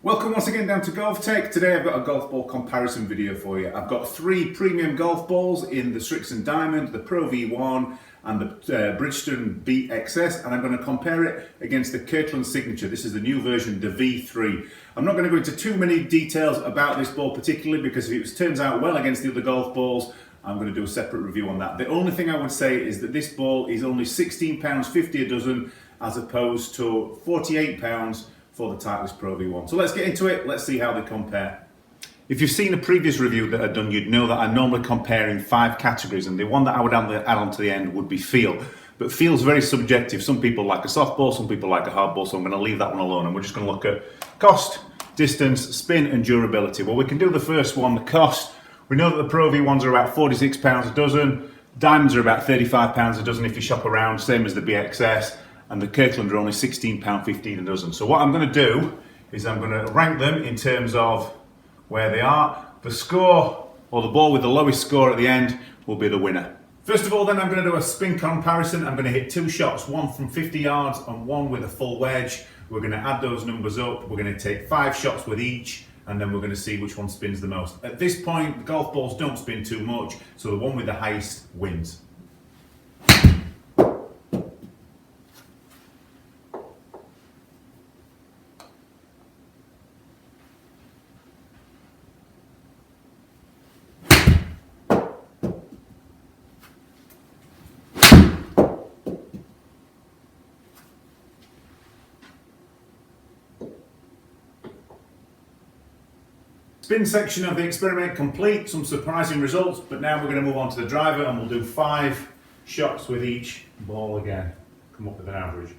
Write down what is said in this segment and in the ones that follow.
Welcome once again down to Golf Tech. Today I've got a golf ball comparison video for you. I've got three premium golf balls in the Srixon Diamond, the ProV1 and the Bridgestone BXS, and I'm going to compare it against the Kirkland Signature. This is the new version, the V3. I'm not going to go into too many details about this ball particularly because if it turns out well against the other golf balls, I'm going to do a separate review on that. The only thing I would say is that this ball is only £16.50 a dozen as opposed to £48 for the Titleist ProV1. So let's get into it, let's see how they compare. If you've seen a previous review that I've done, you'd know that I'm normally comparing 5 categories, and the one that I would add on to the end would be feel. But feel's very subjective. Some people like a soft ball, some people like a hard ball, so I'm going to leave that one alone, and we're just going to look at cost, distance, spin and durability. Well, we can do the first one, the cost. We know that the ProV1s are about £46 a dozen, Diamonds are about £35 a dozen if you shop around, same as the BXS. And the Kirkland are only £16.15 a dozen. So what I'm going to do is I'm going to rank them in terms of where they are. The score, or the ball with the lowest score at the end, will be the winner. First of all then, I'm going to do a spin comparison. I'm going to hit 2 shots, one from 50 yards and one with a full wedge. We're going to add those numbers up. We're going to take 5 shots with each, and then we're going to see which one spins the most. At this point, the golf balls don't spin too much, so the one with the highest wins. Spin section of the experiment complete, some surprising results, but now we're going to move on to the driver and we'll do 5 shots with each ball again, come up with an average.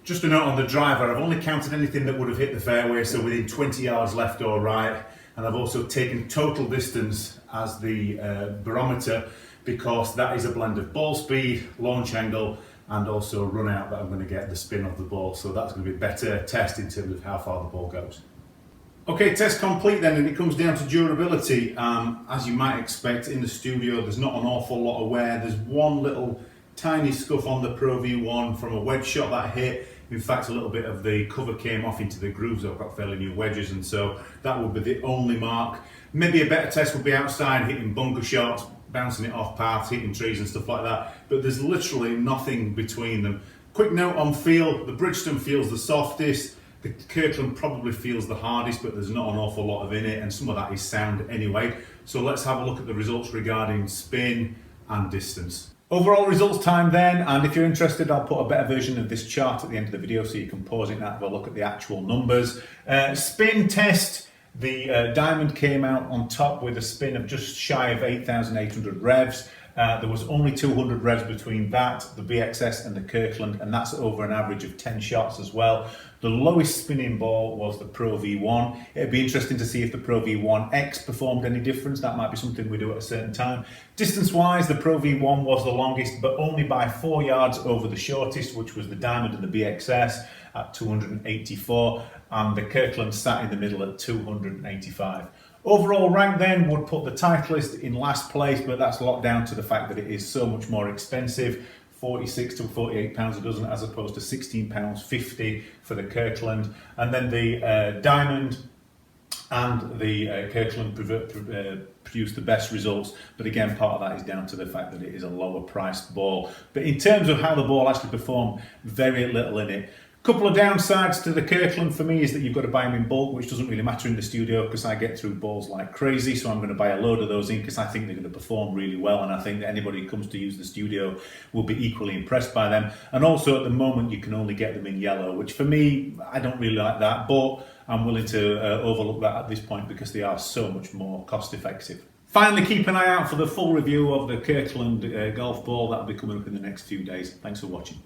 Just a note on the driver, I've only counted anything that would have hit the fairway, so within 20 yards left or right. And I've also taken total distance as the barometer because that is a blend of ball speed, launch angle, and also run out that I'm going to get the spin of the ball. So that's going to be a better test in terms of how far the ball goes. Okay, test complete then, and it comes down to durability. As you might expect in the studio, there's not an awful lot of wear. There's one little tiny scuff on the ProV1 from a wedge shot that hit. In fact, a little bit of the cover came off into the grooves. I've got fairly new wedges, and so that would be the only mark. Maybe a better test would be outside, hitting bunker shots, bouncing it off paths, hitting trees and stuff like that. But there's literally nothing between them. Quick note on feel, the Bridgestone feels the softest. The Kirkland probably feels the hardest, but there's not an awful lot of in it, and some of that is sound anyway. So let's have a look at the results regarding spin and distance. Overall results time then, and if you're interested, I'll put a better version of this chart at the end of the video so you can pause it and have a look at the actual numbers. Spin test, the Diamond came out on top with a spin of just shy of 8,800 revs. There was only 200 revs between that, the BXS and the Kirkland, and that's over an average of 10 shots as well. The lowest spinning ball was the ProV1. It'd be interesting to see if the ProV1X performed any difference. That might be something we do at a certain time. Distance-wise, the ProV1 was the longest, but only by 4 yards over the shortest, which was the Diamond and the BXS at 284, and the Kirkland sat in the middle at 285. Overall rank then would put the Titleist in last place, but that's locked down to the fact that it is so much more expensive, £46 to £48 a dozen as opposed to £16.50 for the Kirkland. And then the Diamond and the Kirkland produced the best results, but again part of that is down to the fact that it is a lower priced ball. But in terms of how the ball actually performed, very little in it. Couple of downsides to the Kirkland for me is that you've got to buy them in bulk, which doesn't really matter in the studio because I get through balls like crazy, so I'm going to buy a load of those in because I think they're going to perform really well, and I think that anybody who comes to use the studio will be equally impressed by them. And also at the moment you can only get them in yellow, which for me, I don't really like that, but I'm willing to overlook that at this point because they are so much more cost effective. Finally, keep an eye out for the full review of the Kirkland golf ball. That'll be coming up in the next few days. Thanks for watching.